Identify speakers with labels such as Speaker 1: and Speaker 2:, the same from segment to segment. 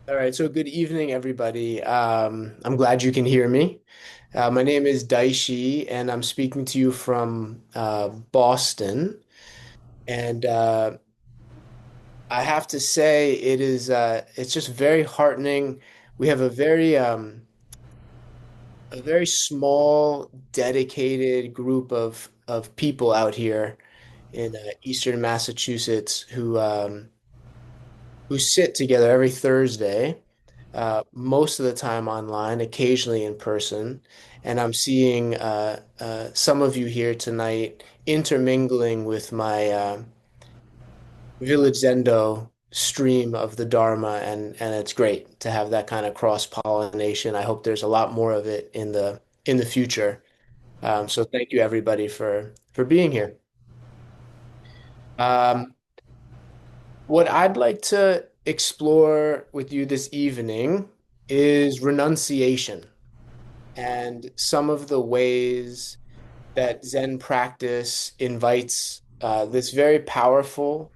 Speaker 1: All right, so good evening, everybody. I'm glad you can hear me. My name is Daishi, and I'm speaking to you from Boston. And I have to say, it's just very heartening. We have a very small, dedicated group of people out here in Eastern Massachusetts who sit together every Thursday, most of the time online, occasionally in person. And I'm seeing some of you here tonight intermingling with my Village Zendo stream of the Dharma, and it's great to have that kind of cross-pollination. I hope there's a lot more of it in the future. So thank you everybody for being here. Um, What I'd like to explore with you this evening is renunciation and some of the ways that Zen practice invites this very powerful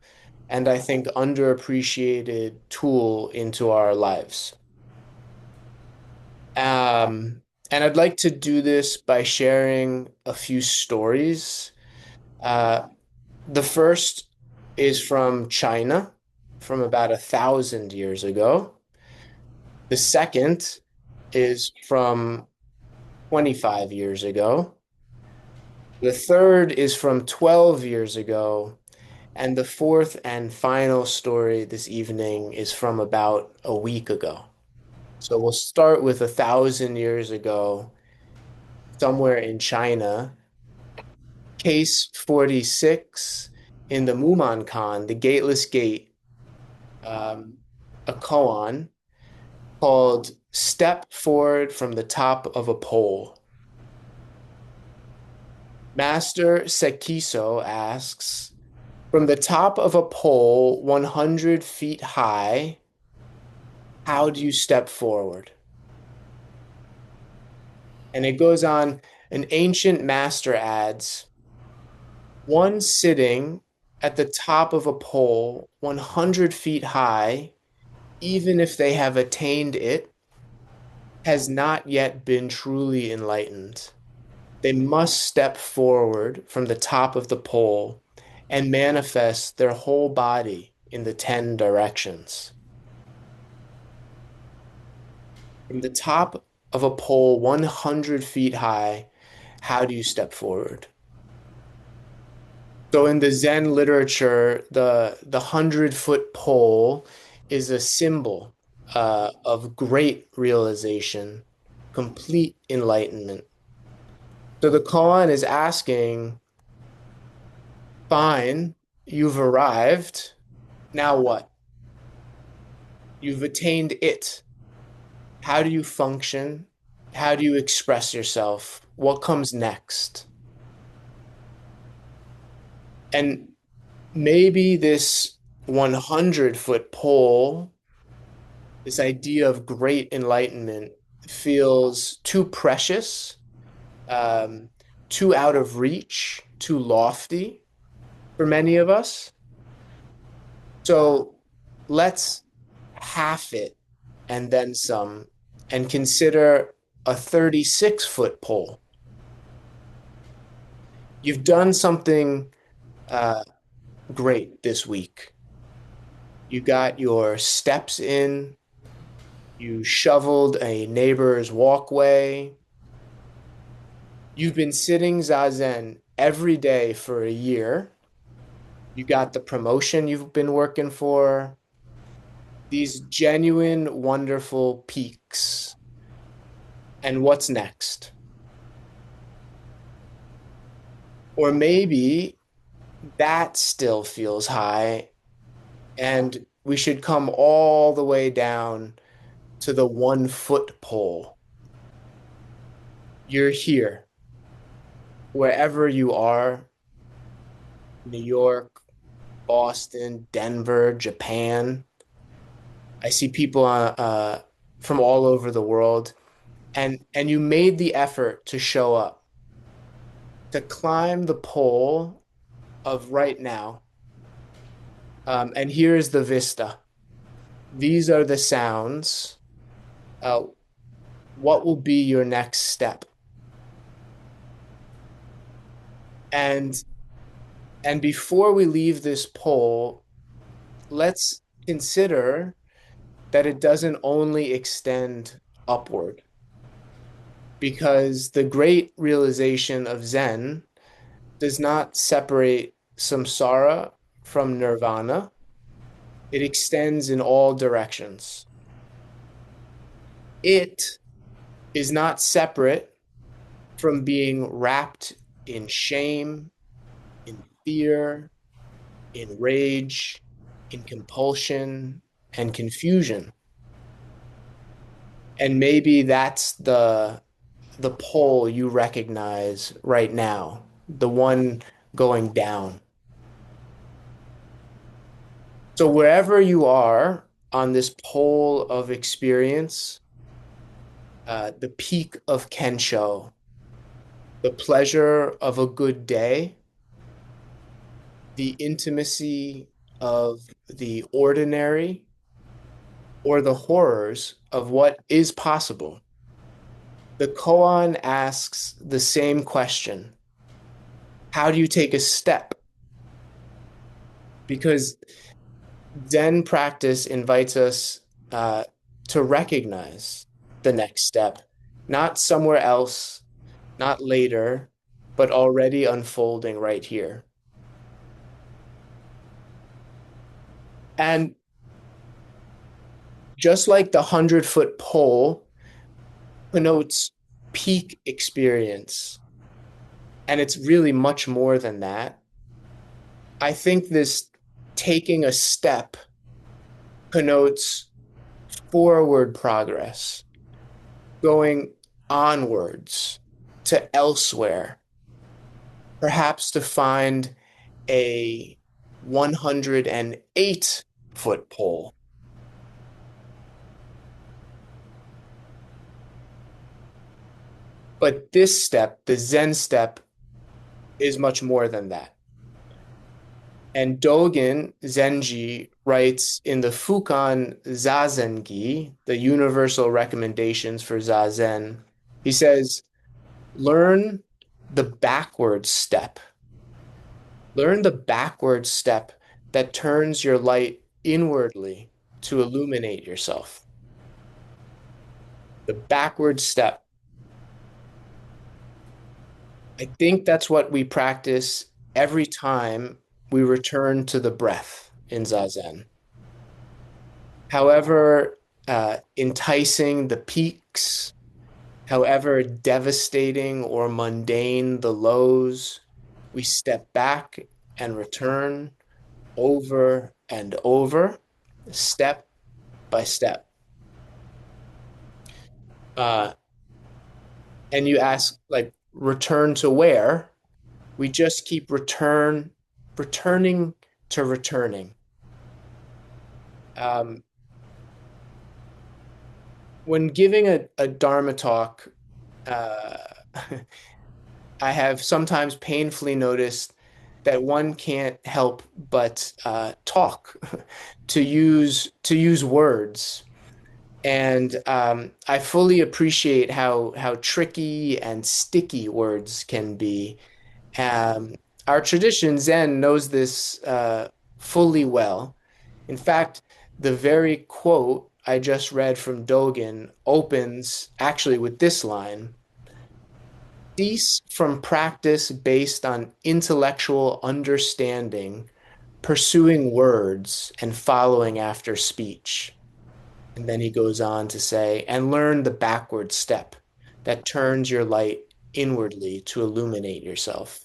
Speaker 1: and I think underappreciated tool into our lives. And I'd like to do this by sharing a few stories. Uh, The first is from China, from about 1,000 years ago. The second is from 25 years ago. The third is from 12 years ago. And the fourth and final story this evening is from about a week ago. So we'll start with 1,000 years ago, somewhere in China. Case 46 in the Mumonkan, the Gateless Gate, um, a koan called Step Forward from the Top of a Pole. Master Sekiso asks, from the top of a pole 100 feet high, how do you step forward? And it goes on, an ancient master adds, one sitting at the top of a pole 100 feet high, even if they have attained it, has not yet been truly enlightened. They must step forward from the top of the pole and manifest their whole body in the 10 directions. From the top of a pole 100 feet high, how do you step forward? So in the Zen literature, the 100-foot pole is a symbol of great realization, complete enlightenment. So the koan is asking, fine, you've arrived. Now what? You've attained it. How do you function? How do you express yourself? What comes next? And maybe this 100-foot pole, this idea of great enlightenment, feels too precious, um, too out of reach, too lofty for many of us. So let's half it and then some and consider a 36-foot pole. You've done something uh, great this week. You got your steps in, you shoveled a neighbor's walkway. You've been sitting zazen every day for a year. You got the promotion you've been working for, these genuine, wonderful peaks. And what's next? Or maybe that still feels high, and we should come all the way down to the 1-foot pole. You're here, wherever you are, New York, Boston, Denver, Japan. I see people from all over the world, and you made the effort to show up, to climb the pole of right now. And here's the vista. These are the sounds. Uh, what will be your next step? And and before we leave this poll, let's consider that it doesn't only extend upward, because the great realization of Zen does not separate samsara from nirvana. It extends in all directions. It is not separate from being wrapped in shame, in fear, in rage, in compulsion, and confusion. And maybe that's the pole you recognize right now, the one going down. So wherever you are on this pole of experience, the peak of Kensho, the pleasure of a good day, the intimacy of the ordinary, or the horrors of what is possible. The koan asks the same question. How do you take a step? Because Zen practice invites us uh, to recognize the next step, not somewhere else, not later, but already unfolding right here. And just like the 100-foot pole connotes peak experience, and it's really much more than that, I think this taking a step connotes forward progress, going onwards to elsewhere, perhaps to find a 108-foot pole. But this step, the Zen step, is much more than that. And Dogen Zenji writes in the Fukan Zazengi, the universal recommendations for zazen, he says, learn the backward step. Learn the backward step that turns your light inwardly to illuminate yourself. The backward step. I think that's what we practice every time we return to the breath in Zazen. However enticing the peaks, however devastating or mundane the lows, we step back and return over and over, step by step. Uh, and you ask, like, return to where? We just keep returning to returning. Um, when giving a Dharma talk, uh, I have sometimes painfully noticed that one can't help but talk, to use words. And I fully appreciate how tricky and sticky words can be. Um, our tradition, Zen, knows this fully well. In fact, the very quote I just read from Dogen opens actually with this line: cease from practice based on intellectual understanding, pursuing words, and following after speech. And then he goes on to say, and learn the backward step that turns your light inwardly to illuminate yourself.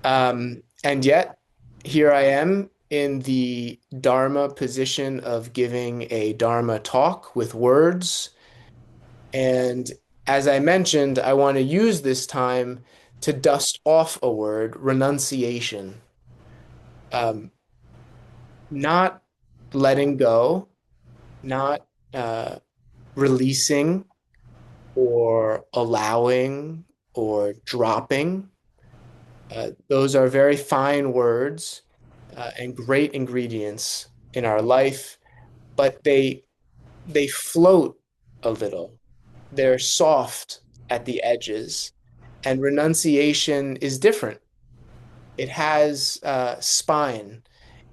Speaker 1: And yet, here I am in the Dharma position of giving a Dharma talk with words. And as I mentioned, I want to use this time to dust off a word, renunciation. Um, not letting go, not uh, releasing or allowing or dropping. Those are very fine words and great ingredients, in our life, but they float a little. They're soft at the edges. And renunciation is different. It has spine.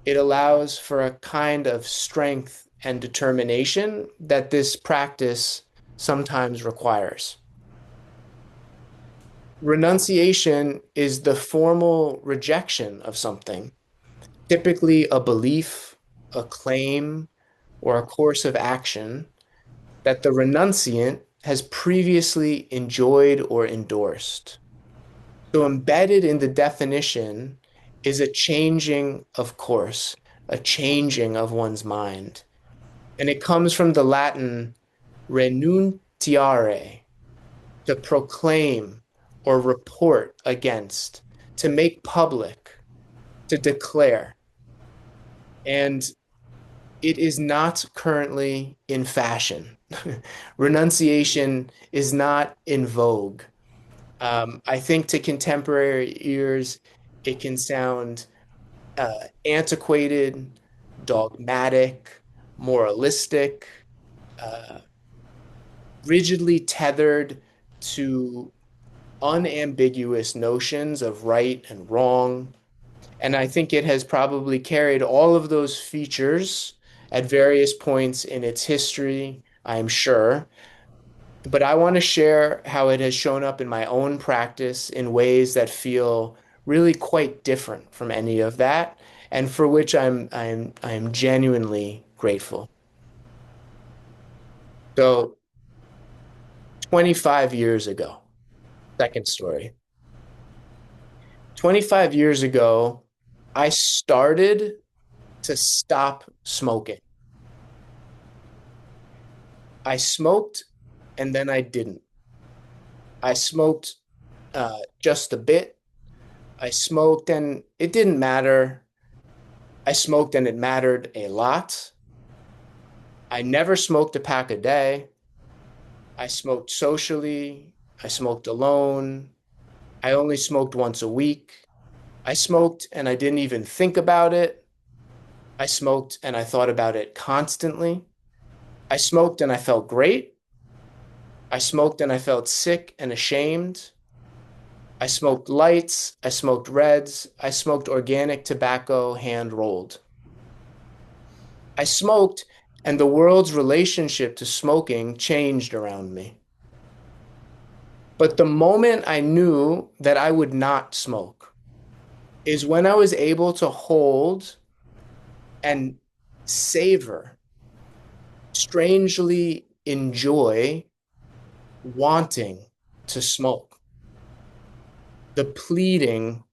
Speaker 1: It allows for a kind of strength and determination that this practice sometimes requires. Renunciation is the formal rejection of something, typically a belief, a claim, or a course of action that the renunciant has previously enjoyed or endorsed. So, embedded in the definition is a changing of course, a changing of one's mind. And it comes from the Latin renunciare, to proclaim or report against, to make public, to declare. And it is not currently in fashion. Renunciation is not in vogue. I think to contemporary ears, it can sound antiquated, dogmatic, moralistic, uh, rigidly tethered to unambiguous notions of right and wrong. And I think it has probably carried all of those features at various points in its history, I'm sure. But I want to share how it has shown up in my own practice in ways that feel really quite different from any of that, and for which I'm genuinely grateful. So 25 years ago, second story. 25 years ago, I started to stop smoking. I smoked and then I didn't. I smoked just a bit. I smoked and it didn't matter. I smoked and it mattered a lot. I never smoked a pack a day. I smoked socially. I smoked alone. I only smoked once a week. I smoked and I didn't even think about it. I smoked and I thought about it constantly. I smoked and I felt great. I smoked and I felt sick and ashamed. I smoked lights. I smoked reds. I smoked organic tobacco hand rolled. I smoked, and the world's relationship to smoking changed around me. But the moment I knew that I would not smoke is when I was able to hold and savor, strangely enjoy wanting to smoke, the pleading,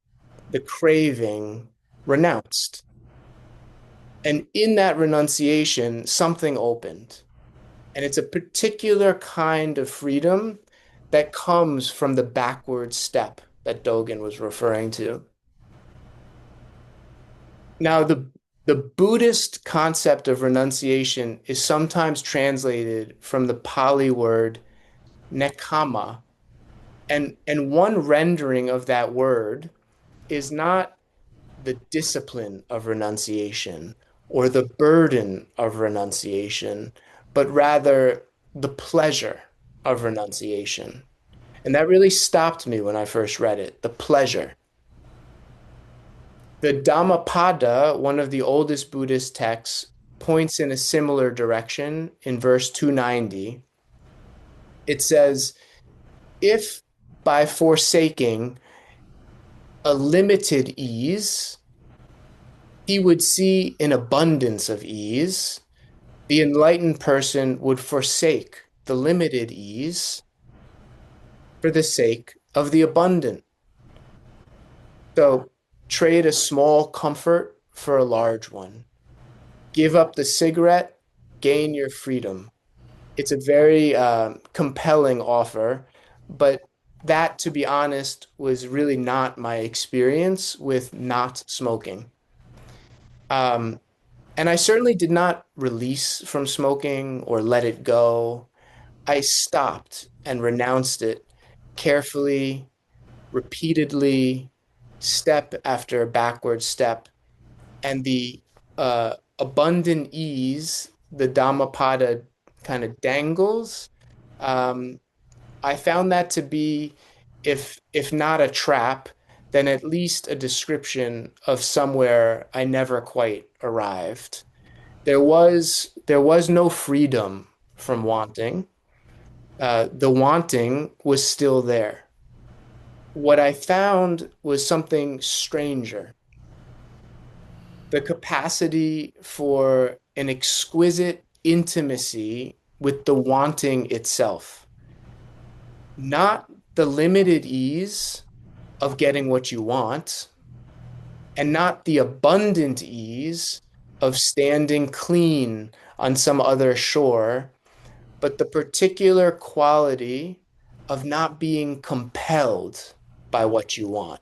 Speaker 1: the craving renounced. And in that renunciation, something opened. And it's a particular kind of freedom that comes from the backward step that Dogen was referring to. Now, the Buddhist concept of renunciation is sometimes translated from the Pali word nekama. And one rendering of that word is not the discipline of renunciation or the burden of renunciation, but rather the pleasure of renunciation. And that really stopped me when I first read it, the pleasure. The Dhammapada, one of the oldest Buddhist texts, points in a similar direction in verse 290. It says, if by forsaking a limited ease, he would see an abundance of ease, the enlightened person would forsake the limited ease for the sake of the abundant. So trade a small comfort for a large one. Give up the cigarette, gain your freedom. It's a very compelling offer, but that, to be honest, was really not my experience with not smoking. Um, and I certainly did not release from smoking or let it go. I stopped and renounced it carefully, repeatedly, step after backward step. And the abundant ease, the Dhammapada kind of dangles. Um, I found that to be, if not a trap, then at least a description of somewhere I never quite arrived. There was no freedom from wanting. The wanting was still there. What I found was something stranger, the capacity for an exquisite intimacy with the wanting itself, not the limited ease of getting what you want, and not the abundant ease of standing clean on some other shore, but the particular quality of not being compelled by what you want,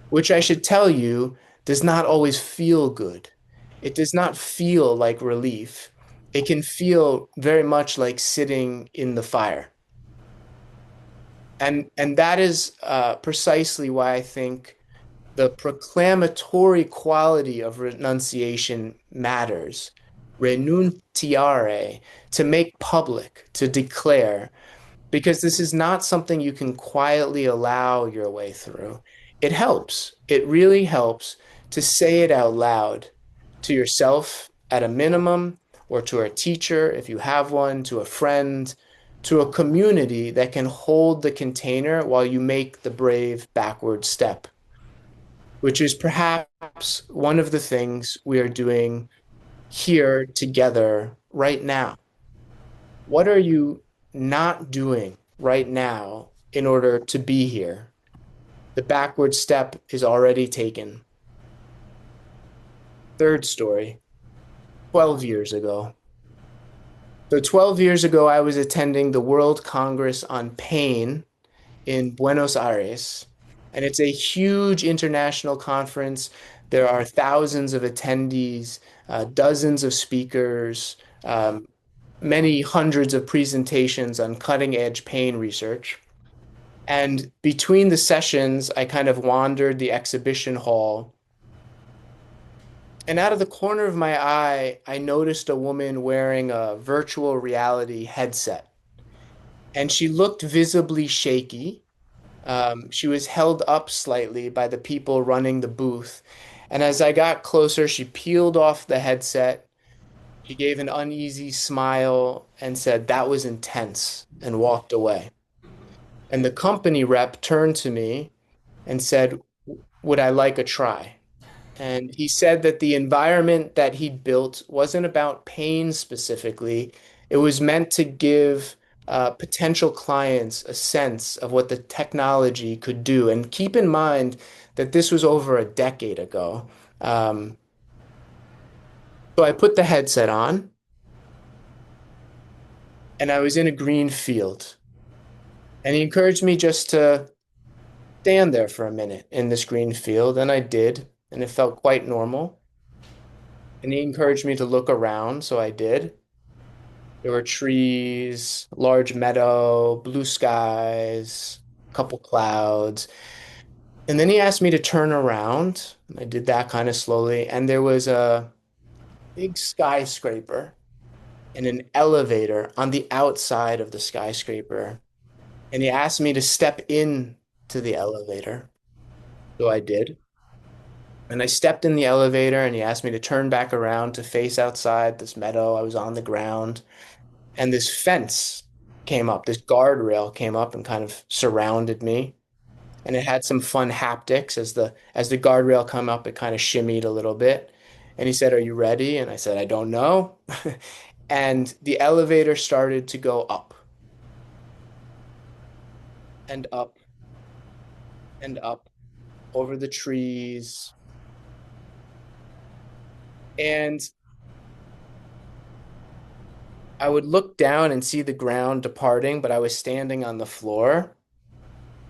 Speaker 1: which I should tell you does not always feel good. It does not feel like relief. It can feel very much like sitting in the fire. And that is precisely why I think the proclamatory quality of renunciation matters. Renunciare, to make public, to declare, because this is not something you can quietly allow your way through. It helps. It really helps to say it out loud to yourself at a minimum, or to a teacher if you have one, to a friend, to a community that can hold the container while you make the brave backward step, which is perhaps one of the things we are doing here together right now. What are you not doing right now in order to be here? The backward step is already taken. Third story, 12 years ago. So 12 years ago, I was attending the World Congress on Pain in Buenos Aires, and it's a huge international conference. There are thousands of attendees, dozens of speakers, many hundreds of presentations on cutting edge pain research. And between the sessions, I kind of wandered the exhibition hall. And out of the corner of my eye, I noticed a woman wearing a virtual reality headset. And she looked visibly shaky. She was held up slightly by the people running the booth. And as I got closer, she peeled off the headset. She gave an uneasy smile and said, "That was intense," and walked away. And the company rep turned to me and said, "Would I like a try?" And he said that the environment that he'd built wasn't about pain specifically. It was meant to give potential clients a sense of what the technology could do. And keep in mind that this was over a decade ago. Um, so I put the headset on and I was in a green field. And he encouraged me just to stand there for a minute in this green field. And I did. And it felt quite normal. And he encouraged me to look around, so I did. There were trees, large meadow, blue skies, a couple clouds. And then he asked me to turn around. I did that kind of slowly. And there was a big skyscraper and an elevator on the outside of the skyscraper. And he asked me to step in to the elevator. So I did. And I stepped in the elevator and he asked me to turn back around to face outside this meadow. I was on the ground. And this fence came up, this guardrail came up and kind of surrounded me. And it had some fun haptics as the guardrail come up, it kind of shimmied a little bit. And he said, "Are you ready?" And I said, "I don't know." And the elevator started to go up and up and up over the trees. And I would look down and see the ground departing, but I was standing on the floor.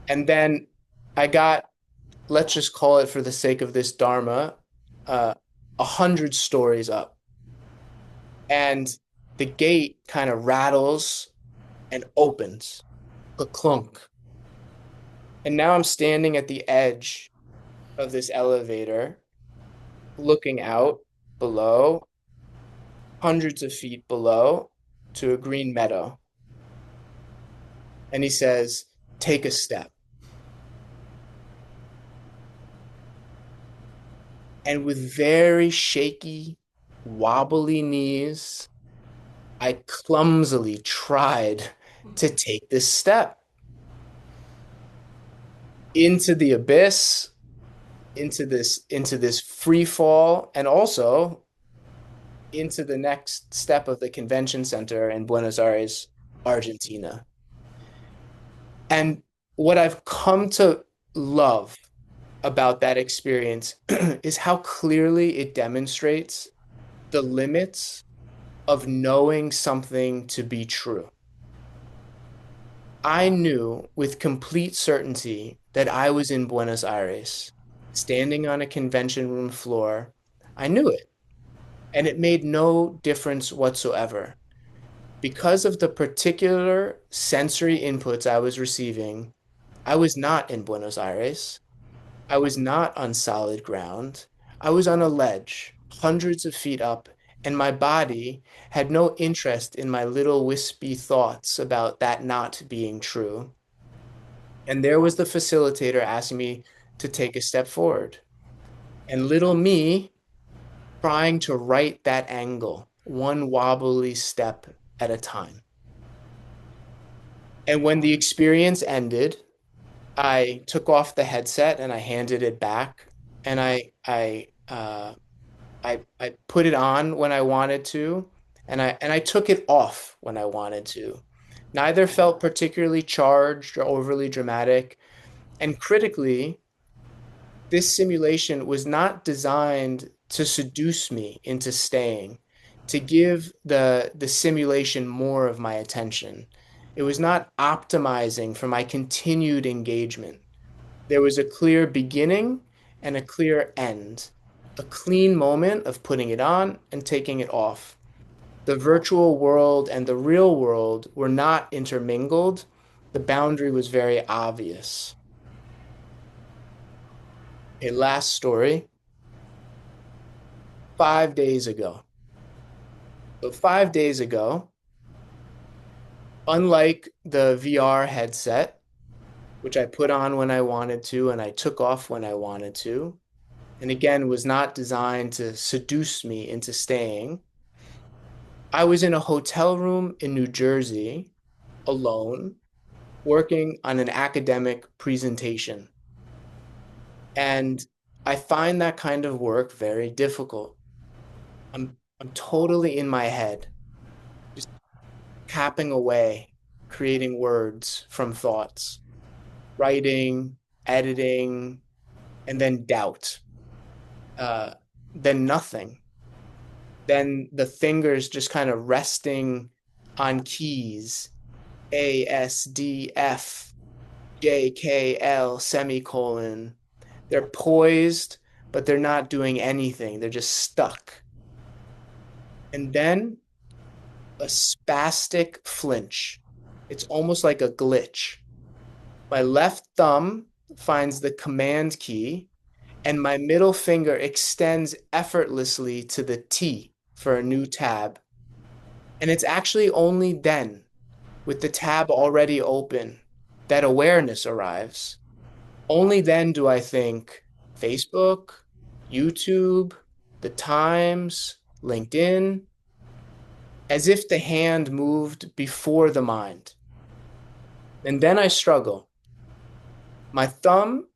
Speaker 1: And then I got, let's just call it for the sake of this Dharma, 100 stories up. And the gate kind of rattles and opens, a clunk. And now I'm standing at the edge of this elevator, looking out below, hundreds of feet below to a green meadow. And he says, take a step. And with very shaky, wobbly knees, I clumsily tried to take this step into the abyss, into this free fall, and also into the next step of the convention center in Buenos Aires, Argentina. And what I've come to love about that experience is how clearly it demonstrates the limits of knowing something to be true. I knew with complete certainty that I was in Buenos Aires, standing on a convention room floor. I knew it, and it made no difference whatsoever. Because of the particular sensory inputs I was receiving, I was not in Buenos Aires. I was not on solid ground. I was on a ledge, hundreds of feet up, and my body had no interest in my little wispy thoughts about that not being true. And there was the facilitator asking me to take a step forward. And little me trying to right that angle, one wobbly step at a time. And when the experience ended, I took off the headset and I handed it back, and I put it on when I wanted to, and I took it off when I wanted to. Neither felt particularly charged or overly dramatic. And critically, this simulation was not designed to seduce me into staying, to give the simulation more of my attention. It was not optimizing for my continued engagement. There was a clear beginning and a clear end, a clean moment of putting it on and taking it off. The virtual world and the real world were not intermingled. The boundary was very obvious. A last story, 5 days ago. So 5 days ago, unlike the VR headset, which I put on when I wanted to and I took off when I wanted to, and again was not designed to seduce me into staying, I was in a hotel room in New Jersey alone, working on an academic presentation. And I find that kind of work very difficult. I'm totally in my head, just tapping away, creating words from thoughts, writing, editing, and then doubt. Uh, then nothing. Then the fingers just kind of resting on keys, A, S, D, F, J, K, L, semicolon. They're poised, but they're not doing anything. They're just stuck. And then a spastic flinch. It's almost like a glitch. My left thumb finds the command key, and my middle finger extends effortlessly to the T for a new tab. And it's actually only then, with the tab already open, that awareness arrives. Only then do I think Facebook, YouTube, the Times, LinkedIn, as if the hand moved before the mind. And then I struggle. My thumb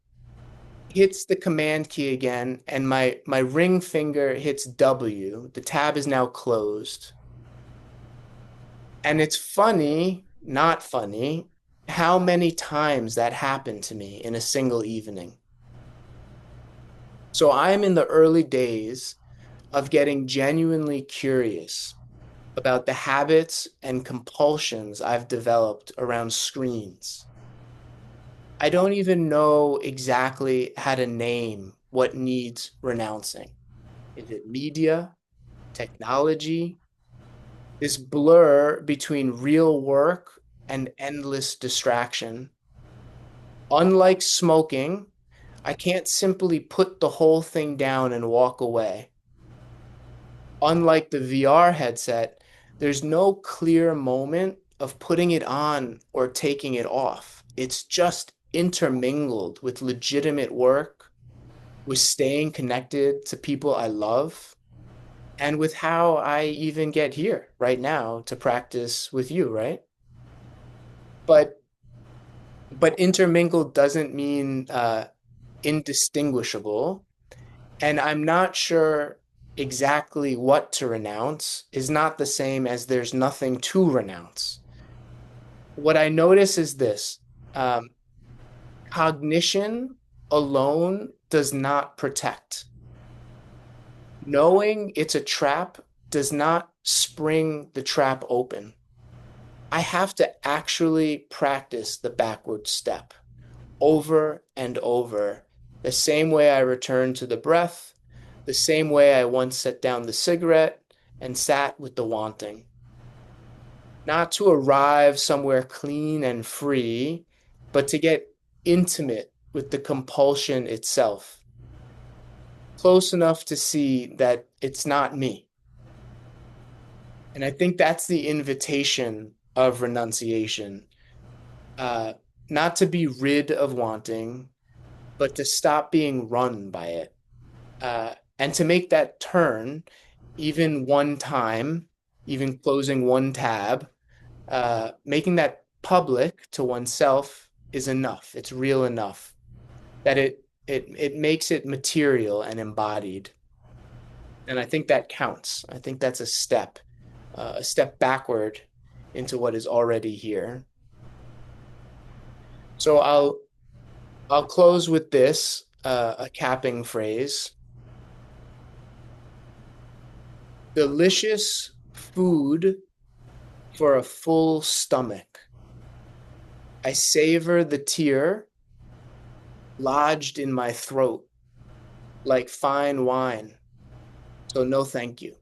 Speaker 1: hits the command key again, and my ring finger hits W. The tab is now closed. And it's funny, not funny, how many times that happened to me in a single evening. So I'm in the early days of getting genuinely curious about the habits and compulsions I've developed around screens. I don't even know exactly how to name what needs renouncing. Is it media, technology, this blur between real work and endless distraction? Unlike smoking, I can't simply put the whole thing down and walk away. unlike the VR headset, there's no clear moment of putting it on or taking it off. It's just intermingled with legitimate work, with staying connected to people I love, and with how I even get here right now to practice with you, right? But intermingled doesn't mean indistinguishable. And I'm not sure exactly what to renounce is not the same as there's nothing to renounce. What I notice is this, um, cognition alone does not protect. Knowing it's a trap does not spring the trap open. I have to actually practice the backward step over and over, the same way I return to the breath, the same way I once set down the cigarette and sat with the wanting. Not to arrive somewhere clean and free, but to get intimate with the compulsion itself, close enough to see that it's not me. And I think that's the invitation of renunciation. Uh, Not to be rid of wanting, but to stop being run by it. And to make that turn, even one time, even closing one tab, making that public to oneself is enough. It's real enough that it makes it material and embodied. And I think that counts. I think that's a step backward into what is already here. So I'll close with this, a capping phrase. Delicious food for a full stomach. I savor the tear lodged in my throat like fine wine. So no thank you.